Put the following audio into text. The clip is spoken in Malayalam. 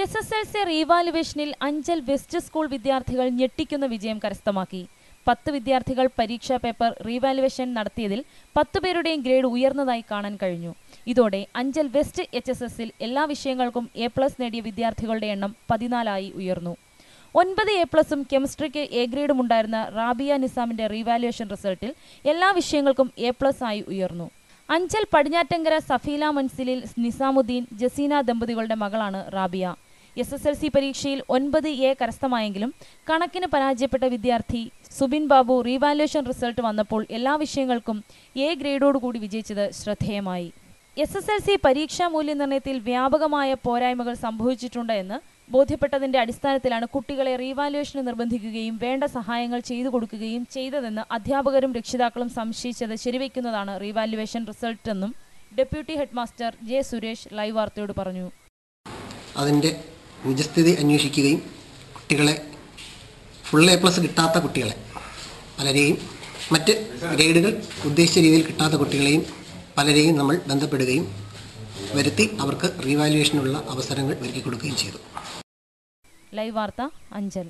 SSLC റീവാലുവേഷനിൽ അഞ്ചൽ വെസ്റ്റ് സ്കൂൾ വിദ്യാർത്ഥികൾ ഞെട്ടിക്കുന്ന വിജയം കരസ്ഥമാക്കി. 10 വിദ്യാർത്ഥികൾ പരീക്ഷാ പേപ്പർ റീവാലുവേഷൻ നടത്തിയതിൽ 10 പേരുടെയും ഗ്രേഡ് ഉയർന്നതായി കാണാൻ കഴിഞ്ഞു. ഇതോടെ അഞ്ചൽ വെസ്റ്റ് HSSൽ എല്ലാ വിഷയങ്ങൾക്കും A+ നേടിയ വിദ്യാർത്ഥികളുടെ എണ്ണം 14 ഉയർന്നു. 9 A+ഉം കെമിസ്ട്രിക്ക് A ഗ്രേഡും ഉണ്ടായിരുന്ന റാബിയ നിസാമിന്റെ റീവാലുവേഷൻ റിസൾട്ടിൽ എല്ലാ വിഷയങ്ങൾക്കും A+ ആയി ഉയർന്നു. അഞ്ചൽ പടിഞ്ഞാറ്റങ്കര സഫീല മൻസിലിൽ നിസാമുദ്ദീൻ, ജസീന ദമ്പതികളുടെ മകളാണ് റാബിയ. SSLC പരീക്ഷയിൽ 9A കരസ്ഥമായെങ്കിലും കണക്കിന് പരാജയപ്പെട്ട വിദ്യാർത്ഥി സുബിൻ ബാബു റീവാലുവേഷൻ റിസൾട്ട് വന്നപ്പോൾ എല്ലാ വിഷയങ്ങൾക്കും A ഗ്രേഡോടുകൂടി വിജയിച്ചത് ശ്രദ്ധേയമായി. SSLC പരീക്ഷാ മൂല്യനിർണ്ണയത്തിൽ വ്യാപകമായ പോരായ്മകൾ സംഭവിച്ചിട്ടുണ്ട് എന്ന് ബോധ്യപ്പെട്ടതിന്റെ അടിസ്ഥാനത്തിലാണ് കുട്ടികളെ റീവാലുവേഷന് നിർബന്ധിക്കുകയും വേണ്ട സഹായങ്ങൾ ചെയ്തു കൊടുക്കുകയും ചെയ്തതെന്ന് അധ്യാപകരും രക്ഷിതാക്കളും സംശയിച്ചത് ശരിവയ്ക്കുന്നതാണ് റീവാലുവേഷൻ റിസൾട്ടെന്നും deputy head master J. Suresh live വാർത്തയോട് പറഞ്ഞു. അതിൻ്റെ നിജസ്ഥിതി അന്വേഷിക്കുകയും കുട്ടികളെ ഫുൾ A+ കിട്ടാത്ത കുട്ടികളെ പലരെയും മറ്റ് ഗ്രേഡുകൾ ഉദ്ദേശിച്ച രീതിയിൽ കിട്ടാത്ത കുട്ടികളെയും പലരെയും നമ്മൾ ബന്ധപ്പെടുകയും വരുത്തി അവർക്ക് റീവാലുവേഷനുള്ള അവസരങ്ങൾ ഒരുക്കി കൊടുക്കുകയും ചെയ്തു. ലൈവ് വാർത്ത, അഞ്ചൽ.